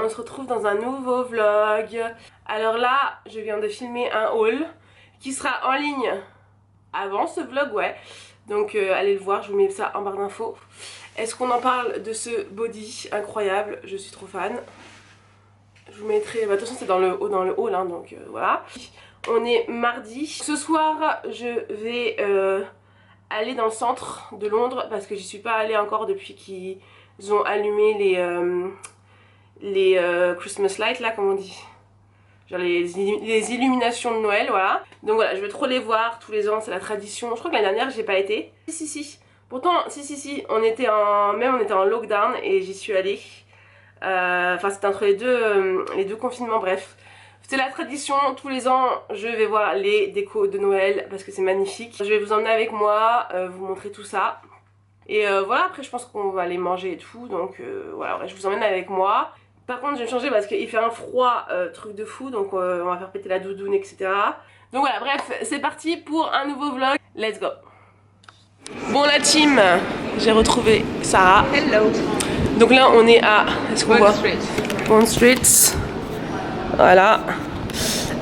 on se retrouve dans un nouveau vlog. Alors là, je viens de filmer un haul qui sera en ligne avant ce vlog, ouais. Donc allez le voir, je vous mets ça en barre d'infos. Est-ce qu'on en parle de ce body incroyable? Je suis trop fan. Je vous mettrai, bah, de toute façon c'est dans le haul hein, donc voilà. On est mardi. Ce soir, je vais aller dans le centre de Londres parce que j'y suis pas allée encore depuis qu'ils ont allumé les Christmas lights là, comme on dit. Genre les illuminations de Noël, voilà. Donc voilà, je vais trop les voir tous les ans, c'est la tradition. Je crois que l'année dernière j'ai pas été. Si. Pourtant, si, on était en lockdown et j'y suis allée. Enfin c'était entre les deux confinements, bref. C'est la tradition, tous les ans je vais voir les décos de Noël parce que c'est magnifique. Je vais vous emmener avec moi, vous montrer tout ça. Et voilà, après je pense qu'on va aller manger et tout, donc voilà, je vous emmène avec moi. Par contre je vais me changer parce qu'il fait un froid truc de fou, donc on va faire péter la doudoune, etc. Donc voilà, bref, c'est parti pour un nouveau vlog, let's go. Bon la team, j'ai retrouvé Sarah. Hello. Donc là on est à, est-ce qu'on voit Bond Street. Voilà.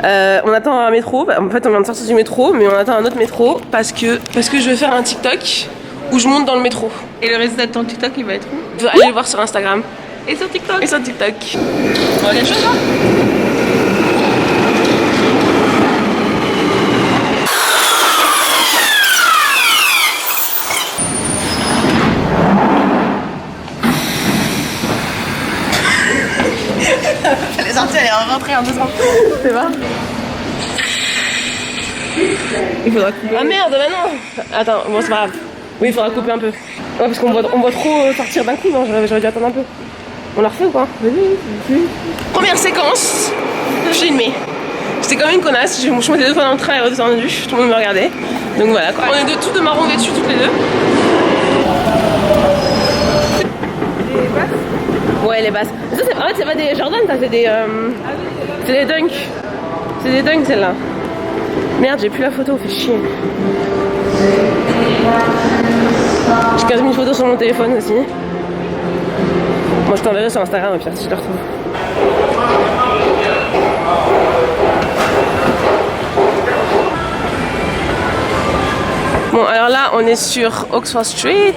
On attend un métro, en fait on vient de sortir du métro, mais on attend un autre métro parce que je vais faire un TikTok où je monte dans le métro. Et le résultat de ton TikTok il va être où? Allez le voir sur Instagram. Et sur TikTok. Et sur TikTok. Bon, il y a chose là. Elle est sortie, elle est rentrée en 2 ans. C'est vrai. Il faudra couper. Ah merde, bah non. Attends, bon c'est pas grave. Oui, il faudra couper un peu. Ouais, parce qu'on voit trop sortir d'un coup, non, j'aurais dû attendre un peu. On la refait ou quoi? Vas-y. Première séquence, filmée. J'étais comme une connasse, je me mettais 2 fois dans le train et redescendu, tout le monde me regardait. Donc voilà quoi. On est tous de marron vêtus toutes les deux. Les basses? Ouais, les basses. Ça, en fait, c'est pas des Jordan, ça, c'est des. C'est des Dunk. C'est des Dunk celle-là. Merde, j'ai plus la photo, fait chier. J'ai 15 000 photos sur mon téléphone aussi. Moi je t'enverrai sur Instagram au pire si je le retrouve. Bon alors là on est sur Oxford Street,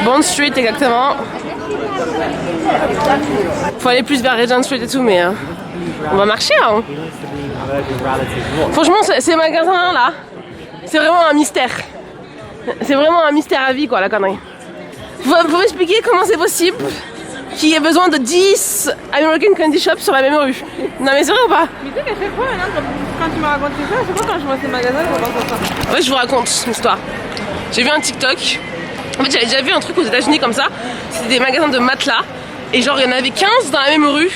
Bond Street exactement. Faut aller plus vers Regent Street et tout mais on va marcher hein. Franchement ces magasins là, c'est vraiment un mystère. C'est vraiment un mystère à vie quoi la connerie. Vous m'expliquer comment c'est possible qu'il y ait besoin de 10 American Candy Shops sur la même rue? Non mais c'est vrai ou pas? Mais tu sais qu'à chaque fois maintenant quand tu me racontes ça, c'est pas quand je vois ces magasins qu'on pense à ça. Ouais, je vous raconte une histoire. J'ai vu un TikTok. En fait j'avais déjà vu un truc aux États-Unis comme ça. C'était des magasins de matelas. Et genre il y en avait 15 dans la même rue.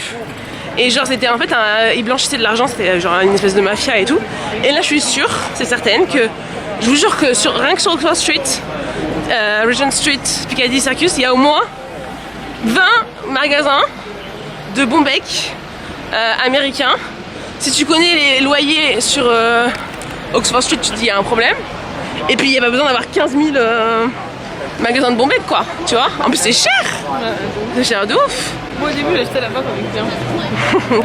Et genre c'était en fait ils blanchissaient de l'argent, c'était genre une espèce de mafia et tout. Et là je suis sûre, c'est certaine que je vous jure que rien que sur Oxford Street, Regent Street, Piccadilly Circus, il y a au moins 20 magasins de bons becs américains. Si tu connais les loyers sur Oxford Street, tu te dis il y a un problème. Et puis il n'y a pas besoin d'avoir 15 000 magasins de bons becs quoi, tu vois. En plus c'est cher. C'est cher de ouf. Moi au début j'achetais là-bas comme client.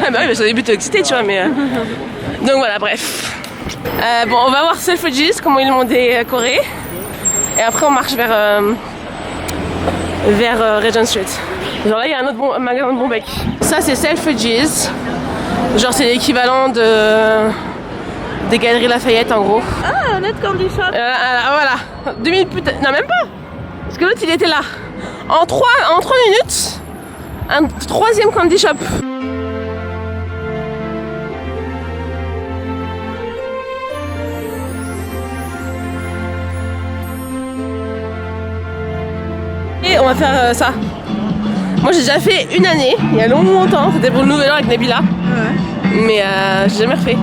Ah bah oui, au début t'es excité tu vois mais... Donc voilà, bref. Bon on va voir Selfridges, comment ils l'ont décoré. Et après on marche vers Regent Street. Genre là il y a un autre magasin de bons becs. Ça c'est Selfridges. Genre c'est l'équivalent des Galeries Lafayette en gros. Ah, net candy shop. Voilà, 2000 putains, non même pas. Parce que l'autre il était là. En 3 minutes, un 3e candy shop. Et on va faire ça. Moi j'ai déjà fait une année, il y a longtemps, c'était pour le nouvel an avec Nabila. Ouais. Mais j'ai jamais refait.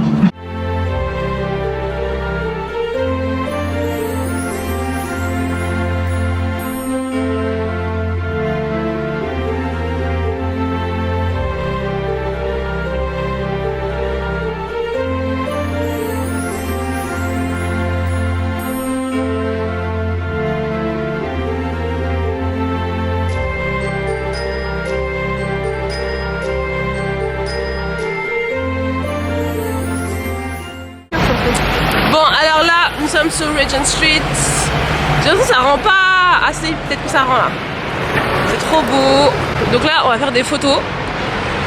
sur Regent Street. J'ai l'impression que ça rend pas assez, peut-être que ça rend là. C'est trop beau. Donc là, on va faire des photos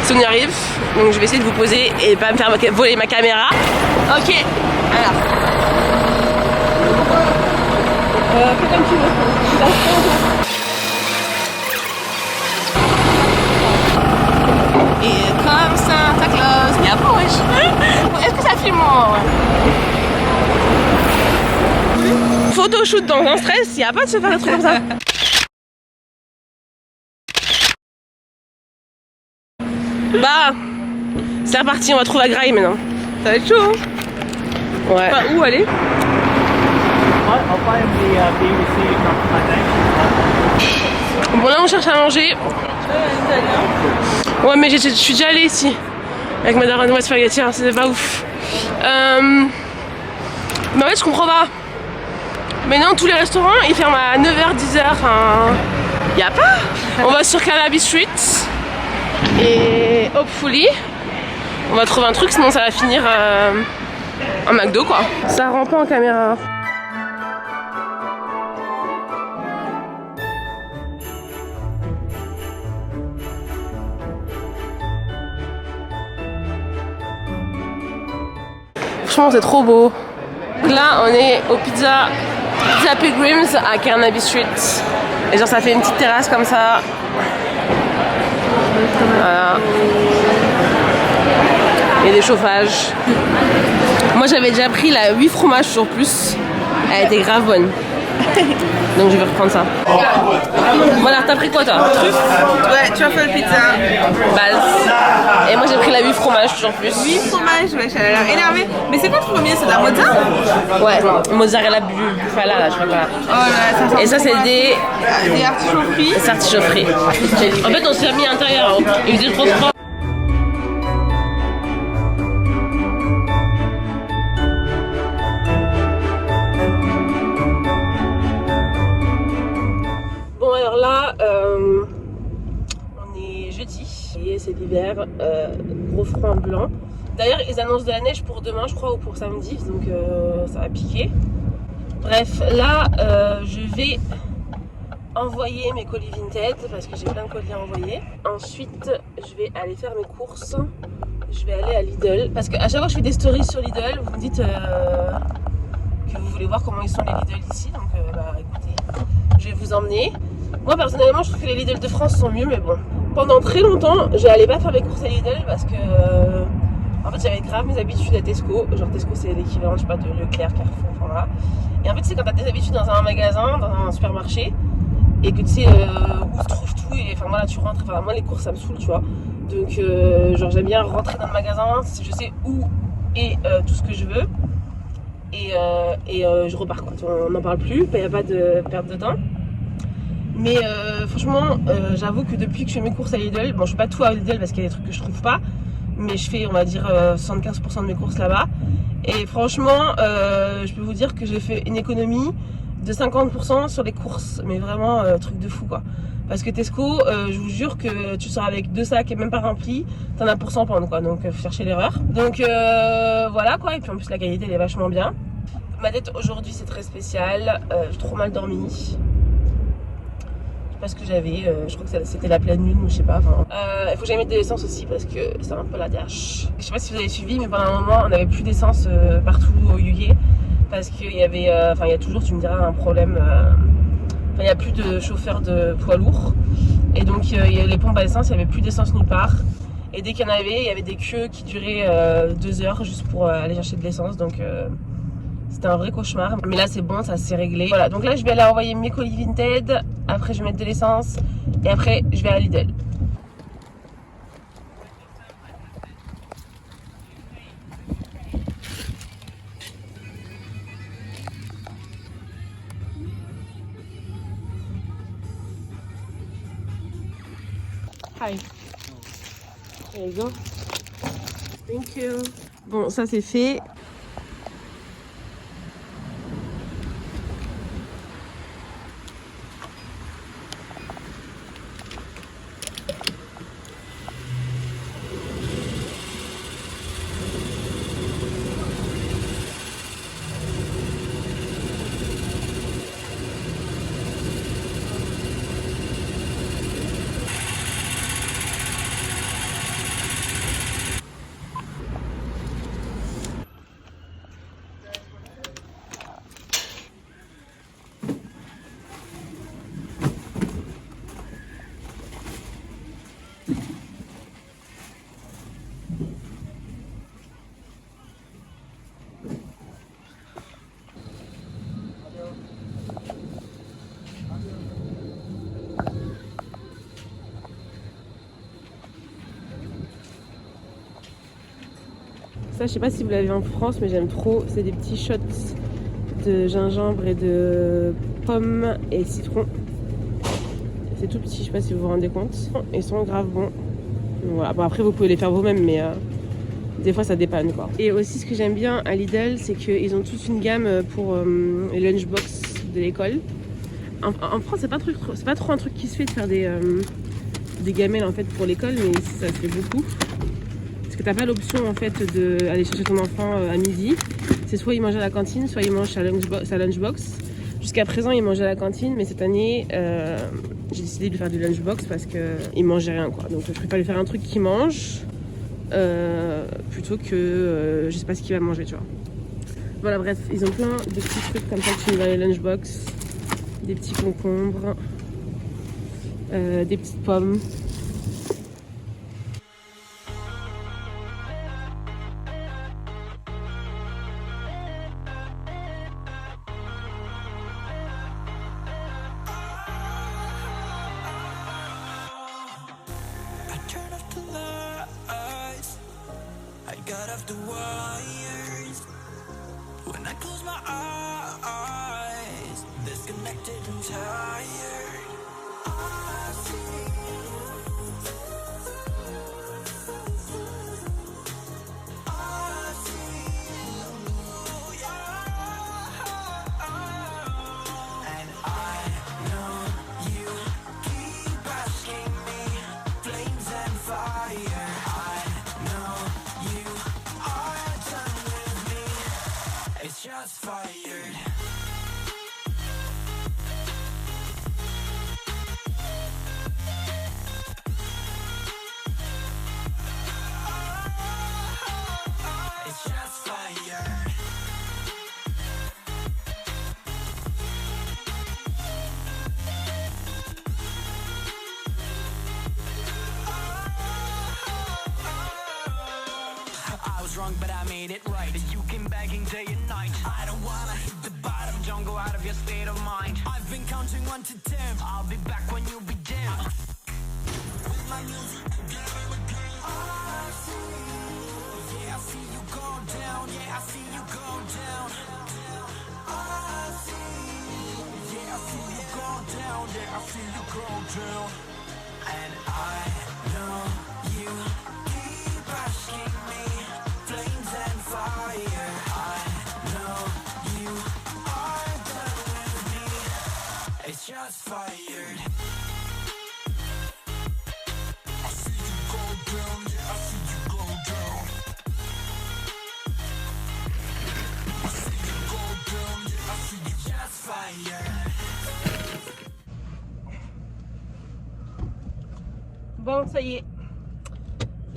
si on y arrive. Donc je vais essayer de vous poser et pas me faire voler ma caméra. Ok, alors. Fais comme tu veux. Et comme Santa Claus, il y a pas wesh. Est-ce que ça filme moi? Photoshoot dans un stress, il n'y a pas de se faire des trucs comme ça. Bah, c'est reparti, on va trouver la graille maintenant. Ça va être chaud, hein? Ouais. Enfin, où aller? Bon là on cherche à manger. Ouais mais je suis déjà allée ici. Avec ma daronne de spaghetti, hein, c'était pas ouf. Mais en fait je comprends pas. Maintenant tous les restaurants ils ferment à 9h, 10h. Enfin, y a pas. On va sur Calabi Street. Et hopefully on va trouver un truc, sinon ça va finir en McDo quoi. Ça rend pas en caméra. Franchement c'est trop beau. Là on est au Pizza Pilgrims à Carnaby Street. Et genre ça fait une petite terrasse comme ça. Voilà. Il y a des chauffages. Moi j'avais déjà pris la 8 fromages sur plus. Elle était grave bonne. Donc je vais reprendre ça. Voilà, t'as pris quoi toi? Truffe? Ouais, truffle pizza. Base. Et moi j'ai pris la 8 fromages sur plus. 8 fromages, ouais, elle a l'air énervée. Mais c'est quoi le premier? C'est de la mozza? Ouais, mozzarella bufala là, je crois pas. Oh là, ça et ça c'est des artichauts frits. Des artichauts frits. En fait on s'est mis à l'intérieur, il faisait trop froid. Bon alors là, on est jeudi, et c'est l'hiver, gros froid ambulant. D'ailleurs ils annoncent de la neige pour demain je crois ou pour samedi, donc ça va piquer. Bref, là je vais envoyer mes colis Vinted parce que j'ai plein de colis à envoyer. Ensuite je vais aller faire mes courses. Je vais aller à Lidl parce qu'à chaque fois que je fais des stories sur Lidl, vous me dites que vous voulez voir comment ils sont les Lidl ici. Donc bah écoutez, je vais vous emmener. Moi personnellement je trouve que les Lidl de France sont mieux, mais bon. Pendant très longtemps j'allais pas faire mes courses à Lidl parce que en fait j'avais grave mes habitudes à Tesco. Genre Tesco c'est l'équivalent je sais pas de Leclerc, Carrefour, enfin voilà. Et en fait c'est quand t'as des habitudes dans un magasin, dans un supermarché et que tu sais où se trouve tout et enfin voilà tu rentres, enfin moi les courses ça me saoule tu vois. Donc genre j'aime bien rentrer dans le magasin, si je sais où est tout ce que je veux et je repars quoi. On n'en parle plus, il n'y a pas de perte de temps. Mais franchement j'avoue que depuis que je fais mes courses à Lidl, bon je fais pas tout à Lidl parce qu'il y a des trucs que je trouve pas, mais je fais on va dire 75% de mes courses là-bas. Et franchement je peux vous dire que j'ai fait une économie de 50% sur les courses, mais vraiment truc de fou quoi. Parce que Tesco, je vous jure que tu sors avec 2 sacs et même pas remplis, t'en as pour 100 pounds quoi, donc faut chercher l'erreur. Donc voilà quoi, et puis en plus la qualité elle est vachement bien. Ma tête aujourd'hui c'est très spécial, j'ai trop mal dormi. Je sais pas ce que j'avais, je crois que c'était la pleine lune ou je sais pas. Il faut que j'aille mettre de l'essence aussi parce que c'est un peu la DH. Je sais pas si vous avez suivi, mais pendant un moment on n'avait plus d'essence partout au UK. Parce qu'il y avait, enfin il y a toujours, tu me diras, un problème, il n'y a plus de chauffeurs de poids lourds. Et donc les pompes à essence, il n'y avait plus d'essence nulle part. Et dès qu'il y en avait, il y avait des queues qui duraient 2 heures juste pour aller chercher de l'essence. Donc c'était un vrai cauchemar. Mais là c'est bon, ça s'est réglé. Voilà, donc là je vais aller envoyer mes colis Vinted. Après je vais mettre de l'essence. Et après je vais à Lidl. Hi. There you go. Thank you. Bon, ça c'est fait. Ça, je sais pas si vous l'avez en France, mais j'aime trop. C'est des petits shots de gingembre et de pommes et citron. C'est tout petit, je sais pas si vous vous rendez compte. Ils sont grave bons. Donc voilà. Bon, après, vous pouvez les faire vous-même, mais des fois ça dépanne quoi. Et aussi, ce que j'aime bien à Lidl, c'est qu'ils ont toute une gamme pour les lunchbox de l'école. En France, c'est pas trop un truc qui se fait de faire des gamelles en fait pour l'école, mais ici ça se fait beaucoup. Parce que t'as pas l'option en fait d'aller chercher ton enfant à midi. C'est soit il mange à la cantine, soit il mange sa lunchbox. Jusqu'à présent, il mangeait à la cantine, mais cette année, j'ai décidé de lui faire du lunchbox parce qu'il mangeait rien quoi. Donc je préfère lui faire un truc qu'il mange plutôt que je sais pas ce qu'il va manger, tu vois. Voilà, bref, ils ont plein de petits trucs comme ça que tu mets dans les lunchbox. Des petits concombres, des petites pommes. But I made it right. You came begging day and night. I don't wanna hit the bottom. Don't go out of your state of mind. I've been counting 1 to 10. I'll be back when you begin. With my music again and again. I see, yeah, I see you go down. Yeah, I see you go down. I see, yeah, I see you go down. Yeah, I see you go down. And I know you keep asking me. Flames and fire, I know you are done with me. It's just fired. I see you go down, yeah, I see you go down. I see you go down, yeah, I see you just fired. Bon, ça y est,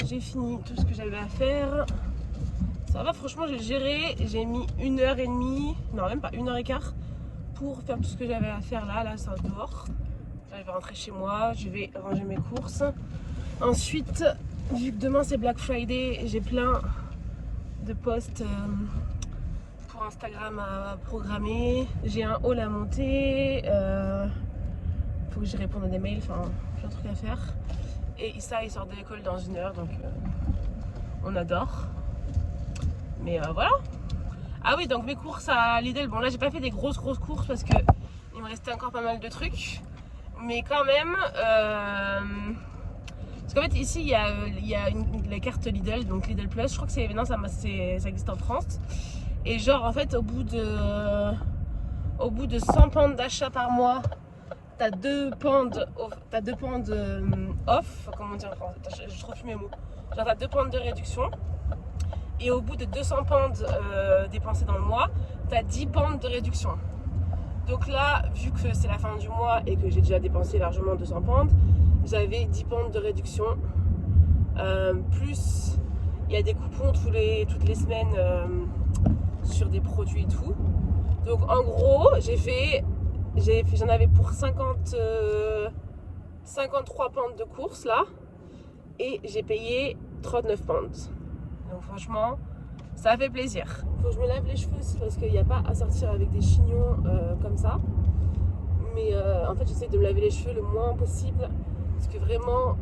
j'ai fini tout ce que j'avais à faire. Ça va, franchement, j'ai géré. J'ai mis 1h30, non, même pas 1h15 pour faire tout ce que j'avais à faire là. Là, c'est dehors. Là, je vais rentrer chez moi, je vais ranger mes courses. Ensuite, vu que demain c'est Black Friday, j'ai plein de posts pour Instagram à programmer. J'ai un haul à monter. Faut que je réponde à des mails, enfin, plein de trucs à faire. Et Issa, il sort de l'école dans 1 heure, donc on adore. Mais voilà. Ah oui, donc mes courses à Lidl. Bon, là, j'ai pas fait des grosses courses parce que il me restait encore pas mal de trucs. Mais quand même, parce qu'en fait, ici, il y a la carte Lidl, donc Lidl Plus. Je crois que c'est maintenant ça existe en France. Et genre, en fait, au bout de 100 pounds d'achat par mois, t'as 2 pounds off. Comment dire en français? Je trouve plus mes mots. Genre, t'as 2 pounds de réduction. Et au bout de 200 pounds dépensés dans le mois, tu as 10 pounds de réduction. Donc là, vu que c'est la fin du mois et que j'ai déjà dépensé largement 200 pounds, j'avais 10 pounds de réduction. Plus, il y a des coupons toutes les semaines sur des produits et tout. Donc en gros, j'en avais pour 53 pounds de course là. Et j'ai payé 39 pounds. Donc franchement, ça fait plaisir. Faut que je me lave les cheveux aussi parce qu'il n'y a pas à sortir avec des chignons comme ça. Mais en fait, j'essaie de me laver les cheveux le moins possible. Parce que vraiment,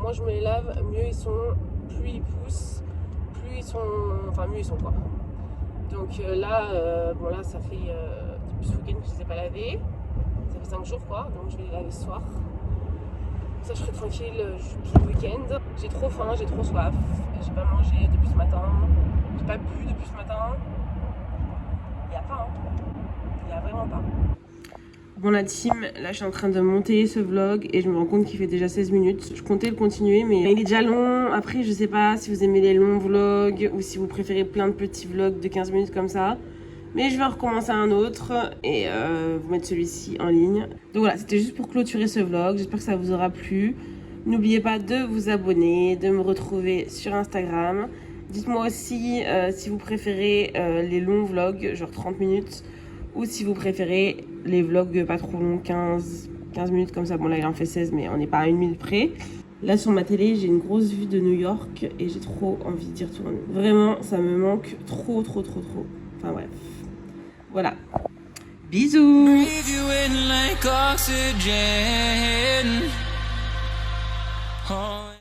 moi je me les lave, mieux ils sont. Plus ils poussent, plus plus ils sont... Enfin mieux ils sont quoi. Donc là, bon là ça fait depuis ce week-end que je les ai pas lavés. Ça fait 5 jours quoi, donc je vais les laver ce soir. Comme ça je serai tranquille jusqu'au week-end. J'ai trop faim, j'ai trop soif. J'ai pas mangé depuis ce matin. J'ai pas bu depuis ce matin. Il y a pas, hein. Il y a vraiment pas. Bon la team, là je suis en train de monter ce vlog et je me rends compte qu'il fait déjà 16 minutes. Je comptais le continuer mais il est déjà long. Après je sais pas si vous aimez les longs vlogs ou si vous préférez plein de petits vlogs de 15 minutes comme ça. Mais je vais en recommencer un autre et vous mettre celui-ci en ligne. Donc voilà, c'était juste pour clôturer ce vlog. J'espère que ça vous aura plu. N'oubliez pas de vous abonner, de me retrouver sur Instagram. Dites-moi aussi si vous préférez les longs vlogs, genre 30 minutes. Ou si vous préférez les vlogs pas trop longs, 15 minutes comme ça. Bon là il en fait 16 mais on n'est pas à 1 minute près. Là sur ma télé j'ai une grosse vue de New York et j'ai trop envie d'y retourner. Vraiment ça me manque trop. Enfin bref. Voilà. Bisous.